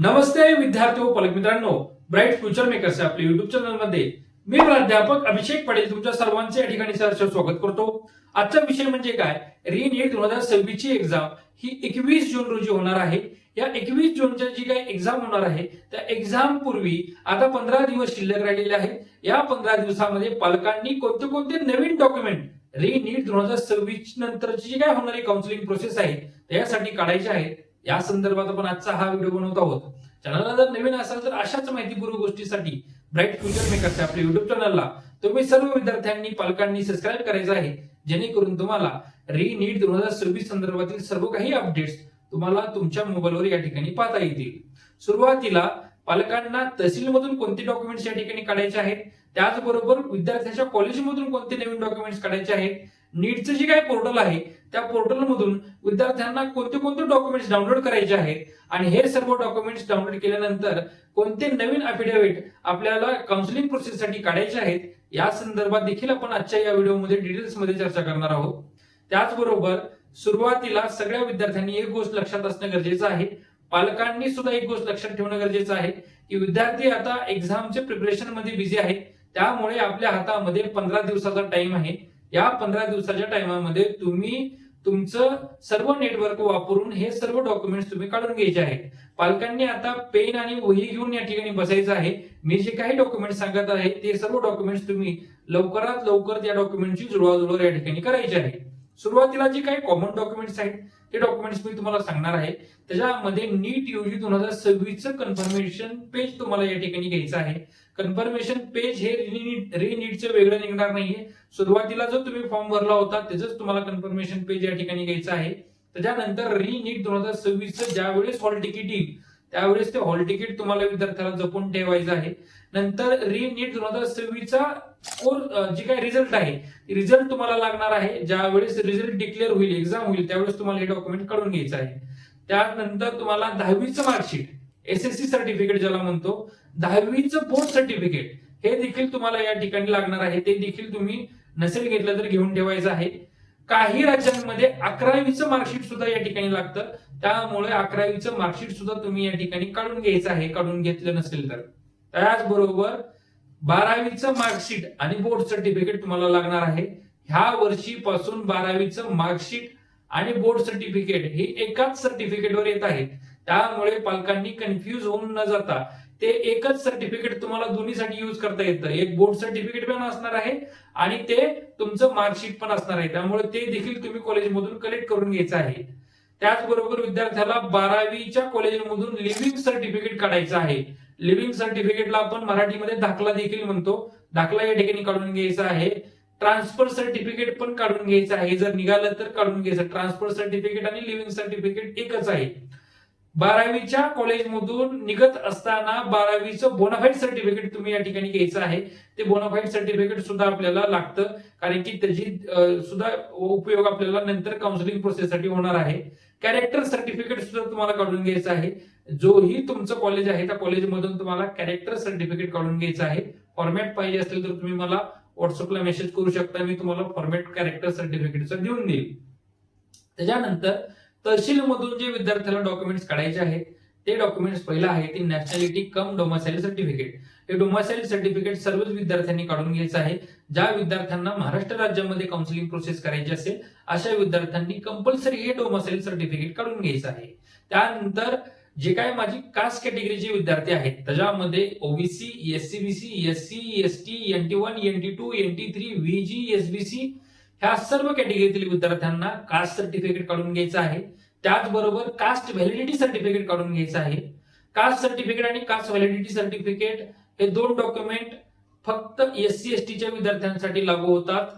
नमस्ते विद्यार्थी व पालक मित्रांनो, ब्राईट फ्युचर मेकर्स या आपल्या युट्यूब चॅनल मध्ये मी प्राध्यापक अभिषेक पटेल तुमच्या सर्वांचे या ठिकाणी सहर्ष स्वागत करतो। आजचा विषय म्हणजे काय, रीनीट 2026 ची एक्झाम ही 21 जून रोजी होणार आहे। या 21 जूनच्या जी काही एक्झाम होणार आहे त्या एक्झाम पूर्वी आता 15 दिवस शिल्लक राहिलेले आहेत। या 15 दिवसामध्ये पालकांनी कोणते कोणते नवीन डॉक्युमेंट रीनीट 2026 नंतरची जी काय होणारी काउन्सिलिंग प्रोसेस आहे त्यासाठी काढायचे आहेत, या संदर्भात आपण आजचा हा व्हिडिओ बनवत आहोत। चॅनलला जर नवीन असाल तर अशाच माहितीपूर्ण गोष्टीसाठी ब्राईट फ्युचर मेकर्स या आपल्या युट्यूब चॅनलला तुम्ही सर्व विद्यार्थ्यांनी पालकांनी सबस्क्राईब करायचं आहे, जेणेकरून तुम्हाला रीनीट 2026 संदर्भातील सर्व काही अपडेट्स तुम्हाला तुमच्या मोबाईलवर या ठिकाणी पाहता येतील। सुरुवातीला पालकांना तहसीलमधून कोणते डॉक्युमेंट्स या ठिकाणी काढायचे आहेत, त्याचबरोबर विद्यार्थ्यांच्या कॉलेजमधून कोणते नवीन डॉक्युमेंट्स काढायचे आहेत, नीटचं जे काही पोर्टल आहे त्या पोर्टलमधून विद्यार्थ्यांना कोणते कोणते डॉक्युमेंट्स डाउनलोड करायचे आहेत आणि हे सर्व डॉक्युमेंट्स डाउनलोड केल्यानंतर कोणते नवीन अफिडेव्हिट आपल्याला काउन्सिलिंग प्रोसेससाठी काढायचे आहेत, या संदर्भात देखील आपण आजच्या या व्हिडिओमध्ये डिटेल्स मध्ये चर्चा करणार आहोत। त्याचबरोबर सुरुवातीला सगळ्या विद्यार्थ्यांनी एक गोष्ट लक्षात असणं गरजेचं आहे, पालकांनी सुद्धा एक गोष्ट लक्षात ठेवणं गरजेचं आहे की विद्यार्थी आता एक्झामचे प्रिपरेशन मध्ये बिझी आहेत, त्यामुळे आपल्या हातामध्ये 15 दिवसाचा टाइम आहे। या 15 दिवसाच्या टाइमामध्ये तुम्ही तुमचं सर्व नेटवर्क वापरून हे सर्व डॉक्युमेंट्स तुम्ही काढून घ्यायचे आहेत। पालकांनी आता पेन आणि वही घेऊन या ठिकाणी बसायचं आहे। मी जे काही डॉक्युमेंट्स सांगत आहे ते सर्व डॉक्युमेंट्स तुम्ही लवकरात लवकर त्या डॉक्युमेंटची जुळवाजुळव या ठिकाणी करायची आहे। सुरुवातीला जे काही कॉमन डॉक्युमेंट्स आहेत ते डॉक्युमेंट्स मी तुम्हाला सांगणार आहे। त्याच्यामध्ये नीट यूजी 2026 चं कन्फर्मेशन पेज तुम्हाला या ठिकाणी घ्यायचं आहे। कन्फर्मेशन पेज हे रीनीटचं वेगळं निघणार नाहीये, सुरुवातीला जो तुम्ही फॉर्म भरला होता त्याच तुम्हाला कन्फर्मेशन पेज या ठिकाणी घ्यायचं आहे। त्याच्यानंतर रीनीट 2026 चं ज्यावेळेस हॉल तिकीट येईल त्यावेळेस ते हॉल तिकीट तुम्हाला विद्यार्थ्याला जपून ठेवायचं आहे। नंतर रीनीट 2026 चा जे काही रिझल्ट आहे रिझल्ट तुम्हाला लागणार आहे, ज्यावेळेस रिझल्ट डिक्लेअर होईल, एक्झाम होईल, त्यावेळेस तुम्हाला हे डॉक्युमेंट काढून घ्यायचं आहे। त्यानंतर तुम्हाला 10वीचं मार्कशीट, एसएससी सर्टिफिकेट ज्याला म्हणतो, 10वीचं बोर्ड सर्टिफिकेट हे देखील तुम्हाला या ठिकाणी लागणार आहे, ते देखील तुम्ही नसेल घेतलं तर घेऊन ठेवायचं आहे। काही राज्यांमध्ये 11वीचं मार्कशीट सुद्धा या ठिकाणी लागतं, त्यामुळे 11वीचं मार्कशीट सुद्धा तुम्ही या ठिकाणी काढून घ्यायचं आहे, काढून घेतलं नसेल तर। त्याचबरोबर 12वीचं मार्कशीट आणि बोर्ड सर्टिफिकेट तुम्हाला लागणार आहे। ह्या वर्षीपासून 12वीचं मार्कशीट आणि बोर्ड सर्टिफिकेट हे एकाच सर्टिफिकेटवर येत आहेत, त्यामुळे पालकांनी कन्फ्यूज होऊन न जाता ते एकच सर्टिफिकेट तुम्हाला दोन्हीसाठी यूज करता येतं। एक बोर्ड सर्टिफिकेट पण असणार आहे आणि ते तुमचं मार्कशीट पण असणार आहे, त्यामुळे ते देखील तुम्ही कॉलेजमधून कलेक्ट करून घ्यायचं आहे। त्याचबरोबर विद्यार्थ्याला 12वीच्या कॉलेजमधून लिव्हिंग सर्टिफिकेट काढायचं आहे। लिव्हिंग सर्टिफिकेटला आपण मराठीमध्ये दाखला देखील म्हणतो, दाखला या ठिकाणी काढून घ्यायचा आहे। ट्रान्सफर सर्टिफिकेट पण काढून घ्यायचं आहे, जर निघालं तर काढून घ्यायचं। ट्रान्सफर सर्टिफिकेट आणि लिव्हिंग सर्टिफिकेट एकच आहे। 12वीच्या कॉलेजमधून निघत असताना 12वीचं बोनाफाईड सर्टिफिकेट तुम्ही या ठिकाणी घ्यायचं आहे। ते बोनाफाईड सर्टिफिकेट सुद्धा आपल्याला लागतं, कारण की त्याची सुद्धा उपयोग आपल्याला नंतर काउन्सिलिंग प्रोसेससाठी होणार आहे। कॅरेक्टर सर्टिफिकेट सुद्धा तुम्हाला काढून घ्यायचं आहे, जोही तुमचं कॉलेज आहे त्या कॉलेजमधून तुम्हाला कॅरेक्टर सर्टिफिकेट काढून घ्यायचं आहे। फॉर्मॅट पाहिजे असेल तर तुम्ही मला व्हॉट्सअपला मेसेज करू शकता, मी तुम्हाला फॉर्मॅट कॅरेक्टर सर्टिफिकेटचा देऊन देईल। त्याच्यानंतर तहसीलमधून जे विद्यार्थ्याला डॉक्युमेंट्स काढायचे आहेत ते डॉक्युमेंट्स पहिला आहे ते नॅशनॅलिटी कम डोमासाइल सर्टिफिकेट। हे डोमासाइल सर्टिफिकेट सर्वच विद्यार्थ्यांनी काढून घ्यायचं आहे। ज्या विद्यार्थ्यांना महाराष्ट्र राज्यामध्ये काउन्सिलिंग प्रोसेस करायची असेल अशा विद्यार्थ्यांनी कंपल्सरी हे डोमासाइल सर्टिफिकेट काढून घ्यायचं आहे। त्यानंतर जे काय माझी कास्ट कॅटेगरीचे विद्यार्थी आहेत त्याच्यामध्ये OBC, SCBC, SC, ST, NT1, NT2, NT3, VG, SBC ह्या सर्व कॅटेगरीतील विद्यार्थ्यांना कास्ट सर्टिफिकेट काढून घ्यायचं आहे। त्याचबरोबर कास्ट व्हॅलिडिटी सर्टिफिकेट काढून घ्यायचं आहे। कास्ट सर्टिफिकेट आणि कास्ट व्हॅलिडिटी सर्टिफिकेट हे दोन डॉक्युमेंट फक्त SC ST च्या विद्यार्थ्यांसाठी लागू होतात।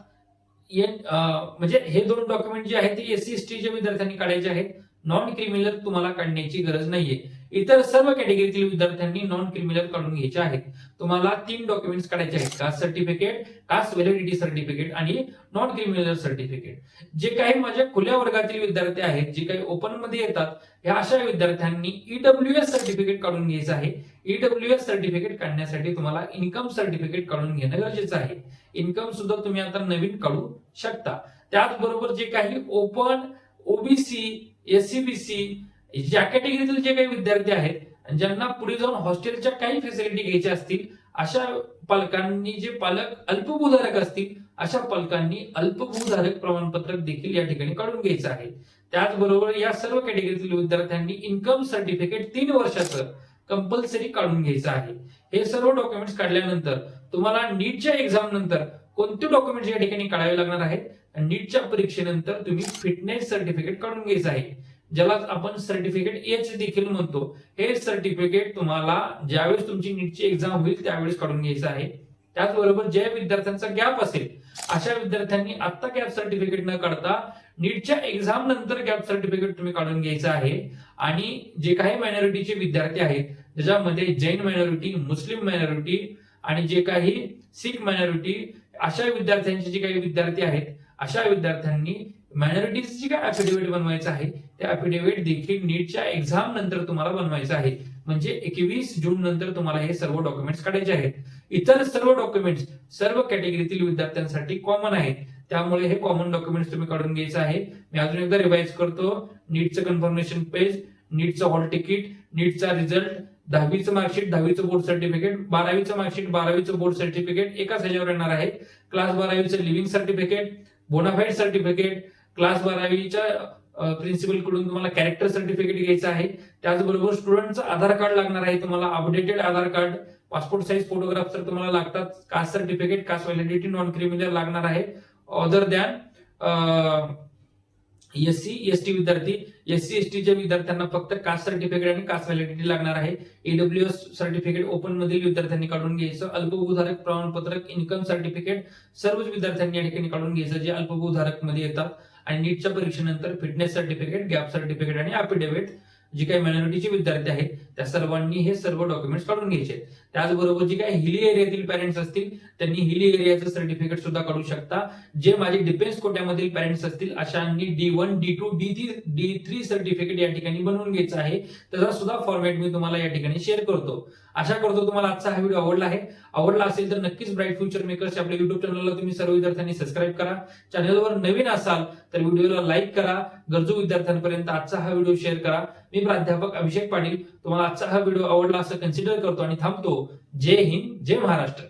म्हणजे हे दोन डॉक्युमेंट जे आहेत ते SC ST च्या विद्यार्थ्यांनी काढायचे आहेत, नॉन क्रिमिनल तुम्हाला काढण्याची गरज नाहीये। इतर सर्व कॅटेगरीतील विद्यार्थ्यांनी नॉन क्रिमिनल काढून घ्यायचे आहेत। तुम्हाला 3 डॉक्युमेंट्स काढायचे आहेत, caste certificate, caste validity certificate आणि नॉन क्रिमिनल सर्टिफिकेट। जे काही माझ्या खुल्या वर्गातील विद्यार्थी आहेत, जे काही ओपन मध्ये येतात, या अशा विद्यार्थ्यांनी EWS सर्टिफिकेट काढून घ्यायचं आहे। EWS सर्टिफिकेट काढण्यासाठी तुम्हाला इन्कम सर्टिफिकेट काढून घेणं गरजेचं आहे। इन्कम सुद्धा तुम्ही आता नवीन काढू शकता। त्याचबरोबर जे काही ओपन, ओबीसी, SCBC ज्या कॅटेगरीतील जे काही विद्यार्थी आहेत आणि ज्यांना पुढे जाऊन हॉस्टेलच्या काही फॅसिलिटी घ्यायच्या असतील अशा पालकांनी, जे पालक अल्पभूधारक असतील अशा पालकांनी अल्पभूधारक प्रमाणपत्र देखील या ठिकाणी काढून घ्यायचं आहे. त्याचबरोबर या सर्व कॅटेगरीतील विद्यार्थ्यांनी इन्कम सर्टिफिकेट 3 वर्षाचं कंपल्सरी काढून घ्यायचं आहे. हे सर्व डॉक्युमेंट्स काढल्यानंतर तुम्हाला नीटच्या एक्झाम नंतर कोणते डॉक्युमेंट्स या ठिकाणी काढावे लागणार आहेत? नीटच्या परीक्षेनंतर तुम्ही फिटनेस सर्टिफिकेट काढून घ्यायचं आहे, ज्याला आपण सर्टिफिकेट एच देखील म्हणतो. हे सर्टिफिकेट तुम्हाला ज्यावेळेस तुमची नीटची एक्झाम होईल त्यावेळेस काढून घ्यायचं आहे. त्याचबरोबर ज्या विद्यार्थ्यांचा गॅप असेल अशा विद्यार्थ्यांनी आता गॅप सर्टिफिकेट न काढता नीटच्या एक्झाम नंतर गॅप सर्टिफिकेट तुम्ही काढून घ्यायचं आहे. आणि जे काही मायनॉरिटीचे विद्यार्थी आहेत ज्याच्यामध्ये जैन मायनॉरिटी, मुस्लिम मायनॉरिटी आणि जे काही सिख मायनॉरिटी, अशा विद्यार्थ्यांचे जे काही विद्यार्थी आहेत अशा विद्यार्थ्यांनी मायनॉरिटीची काय अफिडेव्हिट बनवायचं आहे ते अफिडेव्हिट देखील नीटच्या एक्झाम नंतर तुम्हाला बनवायचं आहे. म्हणजे 21 जून नंतर तुम्हाला हे सर्व डॉक्युमेंट्स काढायचे आहेत. इतर सर्व डॉक्युमेंट्स सर्व कॅटेगरीतील विद्यार्थ्यांसाठी कॉमन आहेत, त्यामुळे हे कॉमन डॉक्युमेंट्स तुम्ही काढून घ्यायचं आहे. मी अजून एकदा रिवाइज करतो. नीटचं कन्फर्मेशन पेज, नीटचं हॉल तिकीट, नीटचा रिझल्ट, 10वीचं मार्कशीट, 10वीचं बोर्ड सर्टिफिकेट, 12वीचं मार्कशीट, 12वीचं बोर्ड सर्टिफिकेट एकाच ह्याच्यावर येणार आहे. क्लास 12वीचं leaving certificate, bonafide certificate, class 12वीच्या प्रिन्सिपल कडून तुम्हाला कॅरेक्टर सर्टिफिकेट घ्यायचं आहे. त्याचबरोबर स्टुडंटचं आधार कार्ड लागणार आहे तुम्हाला, updated Aadhaar card, passport size photograph तर तुम्हाला लागतात. Caste certificate, caste validity, non criminal लागणार आहे. अदर दॅन एससी एसटी विद्यार्थी, एससी एसटीच्या विद्यार्थ्यांना फक्त कास्ट सर्टिफिकेट आणि कास्ट व्हॅलिडिटी लागणार आहे. ईडब्ल्यूएस सर्टिफिकेट ओपन मधील विद्यार्थ्यांनी काढून घ्यायचं. अल्पभूधारक प्रमाणपत्र, इन्कम सर्टिफिकेट सर्वच विद्यार्थ्यांनी या ठिकाणी काढून घ्यायचं जे अल्पभूधारक मध्ये येतात. आणि नीटच्या परीक्षेनंतर फिटनेस सर्टिफिकेट, गॅप सर्टिफिकेट आणि अफिडेव्हिट जे काही मायनॉरिटीचे विद्यार्थी आहेत त्या सर्वांनी हे सर्व डॉक्युमेंट्स काढून घ्यायचे. त्याचबरोबर जे काही हिली एरियातील पॅरेंट्स असतील त्यांनी हिली एरियाचं सर्टिफिकेट सुद्धा काढू शकता. जे माझे डिफेन्स कोट्यामधील पॅरेंट्स असतील अशांनी D1, D2, D3 सर्टिफिकेट या ठिकाणी बनवून घ्यायचं आहे. त्याचा सुद्धा फॉर्मॅट मी तुम्हाला या ठिकाणी शेअर करतो. आशा करतो तुम्हाला आजचा हा व्हिडिओ आवडला असेल तर नक्कीच ब्राईट फ्युचर मेकर्स आपल्या युट्यूब चॅनलला तुम्ही सर्व विद्यार्थ्यांनी सबस्क्राईब करा. चॅनलवर नवीन असाल तर व्हिडिओला लाईक करा. गरजू विद्यार्थ्यांपर्यंत आजचा हा व्हिडिओ शेअर करा. मी प्राध्यापक अभिषेक पाटील तुम्हाला आजचा हा व्हिडिओ आवडला असं कन्सिडर करतो आणि थांबतो. जय हिंद, जय महाराष्ट्र.